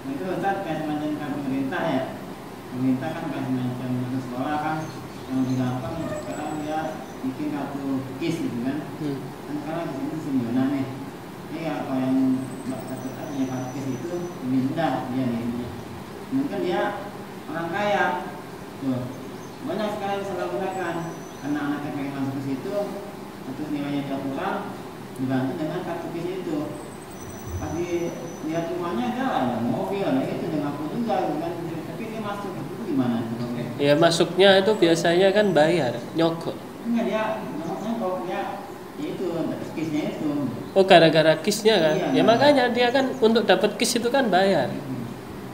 Nah, itu Ustaz kayak semacam kan pemerintah ya. Pemerintah kan kayak semacam sekolah kan yang lebih gampang sekarang dia bikin kartu KIS gitu kan. Kan sekarang di sini Simbiona nih. Jadi apa yang Mbak katakan punya kartu KIS itu lebih mudah dia nih. Mungkin dia orang kaya. Tuh. Banyak sekali yang salah gunakan karena anaknya pengen masuk ke situ, terus nilainya dia kurang, dibantu dengan kartu KIS itu. Pas lihat rumahnya ada mobil, ada itu dengan aku juga, kan? Tapi dia masuk itu gimana? Ya masuknya itu biasanya kan bayar, nyogok. Enggak, dia nyogok dia itu KIS-nya itu. Oh gara-gara KIS-nya kan? Iya, ya makanya dia kan untuk dapat KIS itu kan bayar.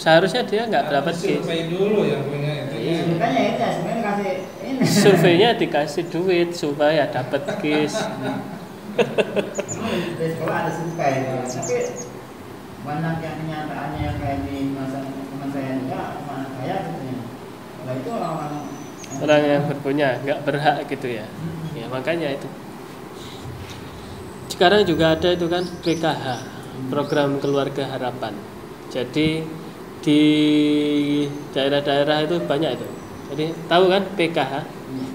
Seharusnya dia nggak dapat KIS. Survei dulu yang punya itu. Iya, makanya itu sebenarnya dikasih ini. Surveinya dikasih duit supaya dapat KIS. Di sekolah ada survei, tapi banyak yang kenyataannya yang kayak di masa teman saya juga, teman saya katanya. Nah itu Orang yang berpunya nggak berhak gitu ya. Ya makanya itu. Sekarang juga ada itu kan PKH, program keluarga harapan. Jadi di daerah-daerah itu banyak itu. Jadi tahu kan PKH?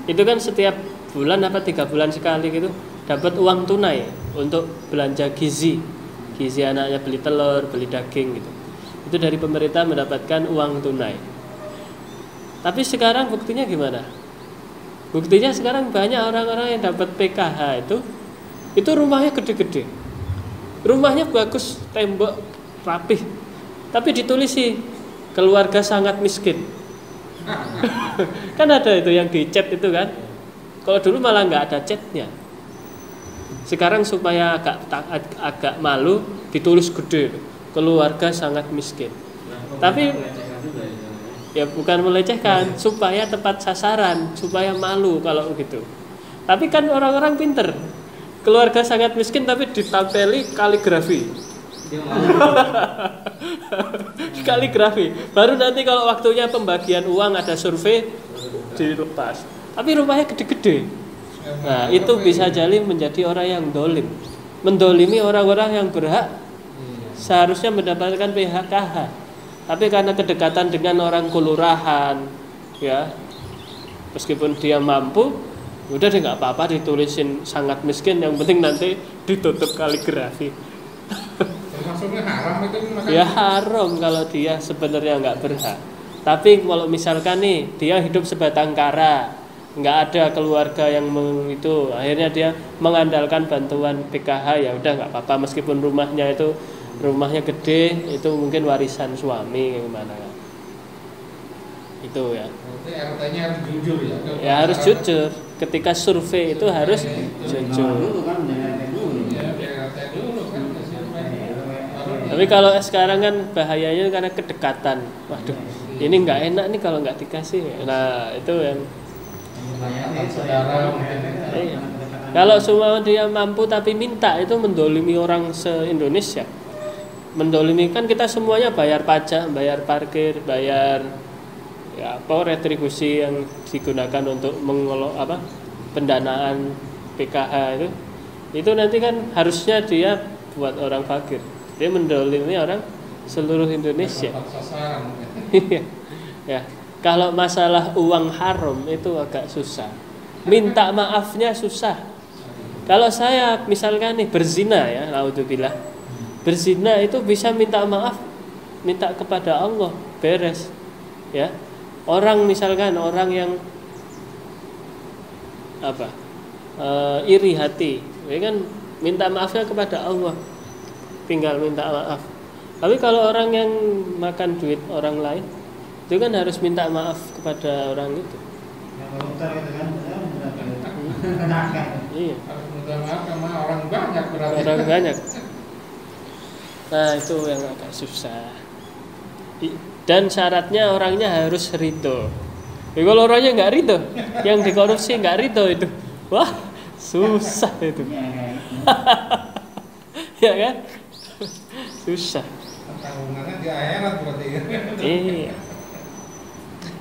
Itu kan setiap bulan apa 3 bulan sekali gitu dapat uang tunai untuk belanja gizi anaknya, beli telur, beli daging gitu. Itu dari pemerintah mendapatkan uang tunai. Tapi sekarang buktinya gimana? Buktinya sekarang banyak orang-orang yang dapat PKH itu rumahnya gede-gede, rumahnya bagus, tembok rapih, tapi ditulisi keluarga sangat miskin. Kan ada itu yang di chat itu kan. Kalau dulu malah nggak ada chatnya. Sekarang supaya agak malu ditulis gede, keluarga sangat miskin. Tapi ya bukan melecehkan, supaya tepat sasaran, supaya malu kalau gitu. Tapi kan orang-orang pinter, keluarga sangat miskin tapi ditampeli kaligrafi. Kaligrafi. Baru nanti kalau waktunya pembagian uang ada survei dilepas. Tapi rumahnya gede-gede. Nah itu bisa jadi menjadi orang yang dolim, mendolimi orang-orang yang berhak seharusnya mendapatkan PKH. Tapi karena kedekatan dengan orang kelurahan, ya meskipun dia mampu, udah deh nggak apa-apa ditulisin sangat miskin, yang penting nanti ditutup kaligrafi. Termasuknya haram itu makan. Ya haram kalau dia sebenarnya nggak berhak. Tapi kalau misalkan nih dia hidup sebatang kara, nggak ada keluarga yang itu, akhirnya dia mengandalkan bantuan PKH, ya udah nggak apa-apa meskipun rumahnya gede, itu mungkin warisan suami gimana kan. Itu ya. Berarti RT-nya harus jujur ya. Ya harus jujur. Ketika survei itu harus jujur. dulu kan dulu. Ya, RT dulu kan. Tapi kalau sekarang kan bahayanya karena kedekatan. Waduh, ini nggak enak nih kalau nggak dikasih. Nah itu yang. Saudara Iya. Kalau semua dia mampu tapi minta, itu mendolimi orang se-Indonesia. Mendolimi kan kita semuanya bayar pajak, bayar parkir, bayar ya apa retribusi yang digunakan untuk mengelola pendanaan PKH itu nanti kan harusnya dia buat orang fakir. Dia mendolimi orang seluruh Indonesia. Iya. Ya. Kalau masalah uang haram itu agak susah. Minta maafnya susah. Kalau saya misalkan nih berzina ya, naudzubillah. Berzina itu bisa minta maaf, minta kepada Allah, beres. Ya. Orang misalkan orang yang iri hati, ya kan minta maafnya kepada Allah. Tinggal minta maaf. Tapi kalau orang yang makan duit orang lain, itu kan harus minta maaf kepada orang itu. Ya kalau mutar gitu kan, Iya. Harus minta maaf sama orang banyak berarti. Orang banyak. Nah itu yang agak susah. Dan syaratnya orangnya harus ridho. Ya, kalau orangnya nggak ridho, yang dikorupsi nggak ridho itu, wah susah itu. Ya kan? Susah. Tanggungannya di akhirat berarti. Iya.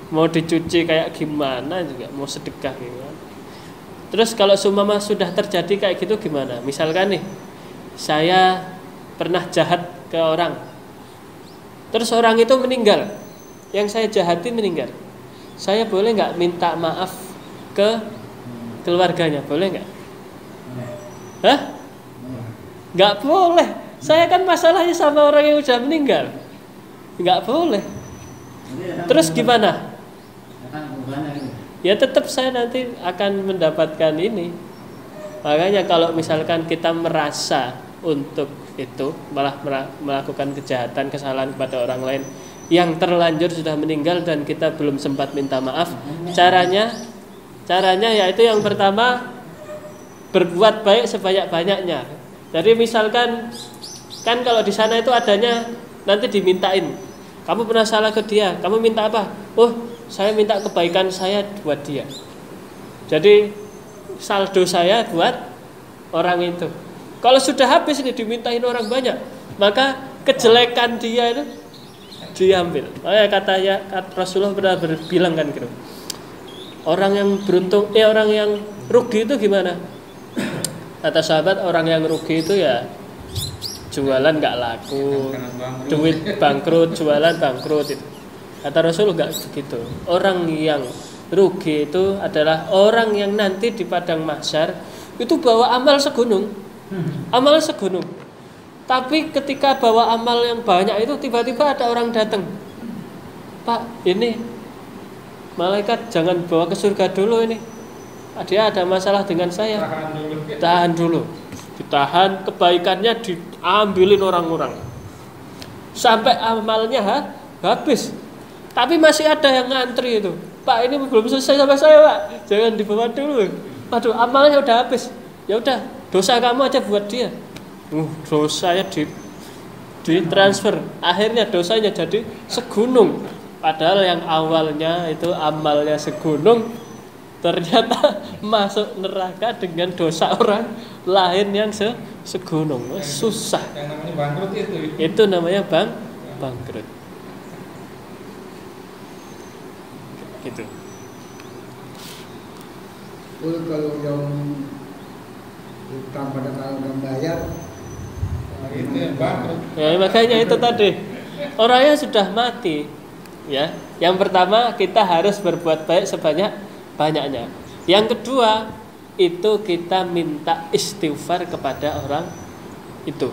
Mau dicuci kayak gimana juga, mau sedekah gimana. Terus kalau seumpama sudah terjadi kayak gitu gimana? Misalkan nih, saya pernah jahat ke orang, Terus orang itu meninggal, yang saya jahati meninggal, saya boleh nggak minta maaf ke keluarganya? Boleh nggak? Hah? Nggak boleh. Saya kan masalahnya sama orang yang udah meninggal, nggak boleh. Terus gimana? Ya tetap saya nanti akan mendapatkan ini. Makanya kalau misalkan kita merasa untuk itu malah melakukan kejahatan, kesalahan kepada orang lain yang terlanjur sudah meninggal dan kita belum sempat minta maaf, caranya yaitu yang pertama berbuat baik sebanyak-banyaknya. Jadi misalkan kan kalau di sana itu adanya nanti dimintain, kamu pernah salah ke dia, kamu minta apa? Oh, saya minta kebaikan saya buat dia. Jadi saldo saya buat orang itu. Kalau sudah habis ini dimintain orang banyak, maka kejelekan dia itu diambil. Katanya Rasulullah pernah bilang kan gitu. Orang yang beruntung, orang yang rugi itu gimana? Kata sahabat, orang yang rugi itu ya jualan nggak laku, duit bangkrut, jualan bangkrut itu. Kata Rasul nggak begitu. Orang yang rugi itu adalah orang yang nanti di padang mahsyar itu bawa amal segunung, amal segunung. Tapi ketika bawa amal yang banyak itu tiba-tiba ada orang datang, Pak, ini malaikat jangan bawa ke surga dulu ini. Dia ada masalah dengan saya. Tahan dulu. Ditahan, kebaikannya diambilin orang-orang. Sampai amalnya habis. Tapi masih ada yang ngantri itu. Pak, ini belum selesai sama saya, Pak. Jangan dibawa dulu. Waduh, amalnya udah habis. Ya udah, dosa kamu aja buat dia. Dosanya ditransfer. Akhirnya dosanya jadi segunung. Padahal yang awalnya itu amalnya segunung, ternyata masuk neraka dengan dosa orang lain yang segunung. Susah. Yang namanya bangkrut itu. Itu namanya bangkrut. Gitu. Kalau yang utang pada kalau nggak bayar, Itu yang bangkrut. Ya, makanya itu tadi orangnya sudah mati. Ya, yang pertama kita harus berbuat baik sebanyak-banyaknya. Yang kedua itu kita minta istighfar kepada orang itu.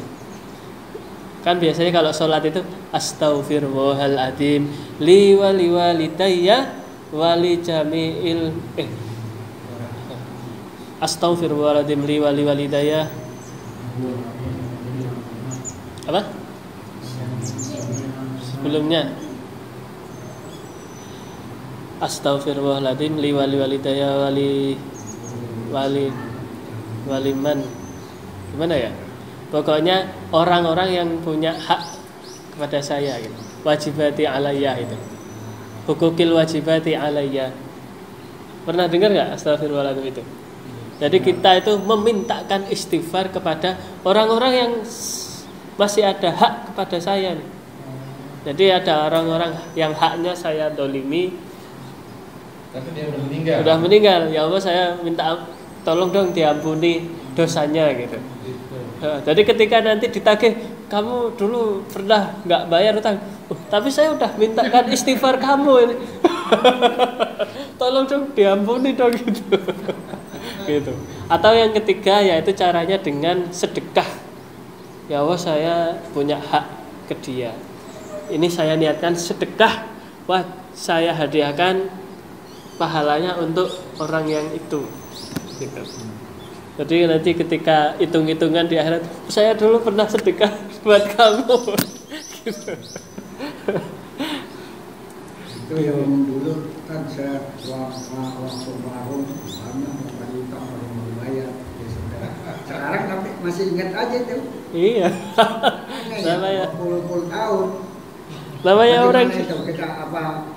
Kan biasanya kalau sholat itu astaghfirullahaladzim li waliwalidayya wali jami'il astaghfirullahaladzim li waliwalidayya apa? Sebelumnya astaghfirullahaladzim li waliwalidayya waliman gimana ya? Pokoknya orang-orang yang punya hak kepada saya gitu. Wajibati alayya itu. Hukukil wajibati alayya. Pernah dengar enggak astaghfirullahaladzim itu? Jadi kita itu memintakan istighfar kepada orang-orang yang masih ada hak kepada saya nih. Jadi ada orang-orang yang haknya saya dolimi, Tapi dia udah meninggal. Udah meninggal. Ya Allah, saya minta tolong dong diampuni dosanya gitu. Jadi ketika nanti ditagih, kamu dulu pernah nggak bayar utang, tapi saya udah mintakan istighfar kamu ini. Tolong dong diampuni dong gitu. Gitu. Atau yang ketiga yaitu caranya dengan sedekah. Ya Allah, saya punya hak ke dia. Ini saya niatkan sedekah. Wah, saya hadiahkan pahalanya untuk orang yang itu. Gitu. Jadi nanti ketika hitung-hitungan di akhirat, saya dulu pernah sedekah buat kamu. Gitu. itu yang dulu kan saya waktu warung sama bagi utang orang mau bayar. Sekarang tapi masih ingat aja itu. Iya. Namanya Puluh tahun. Namanya orang itu kita apa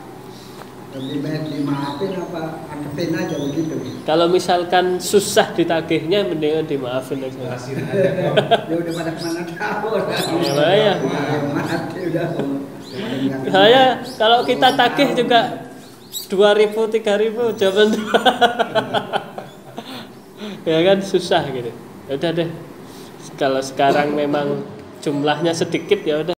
lebih baik dimaafin apa anggapin aja begitu. kalau misalkan susah ditagihnya mendingan dimaafin aja. Jelasin aja dong. Dia udah pada kemana tahu. Ya, makanya. Mati udah. Saya kalau kita tagih juga 2.000 3.000 zaman tua. Ya kan susah gitu. Ya udah deh. Kalau sekarang memang jumlahnya sedikit ya udah.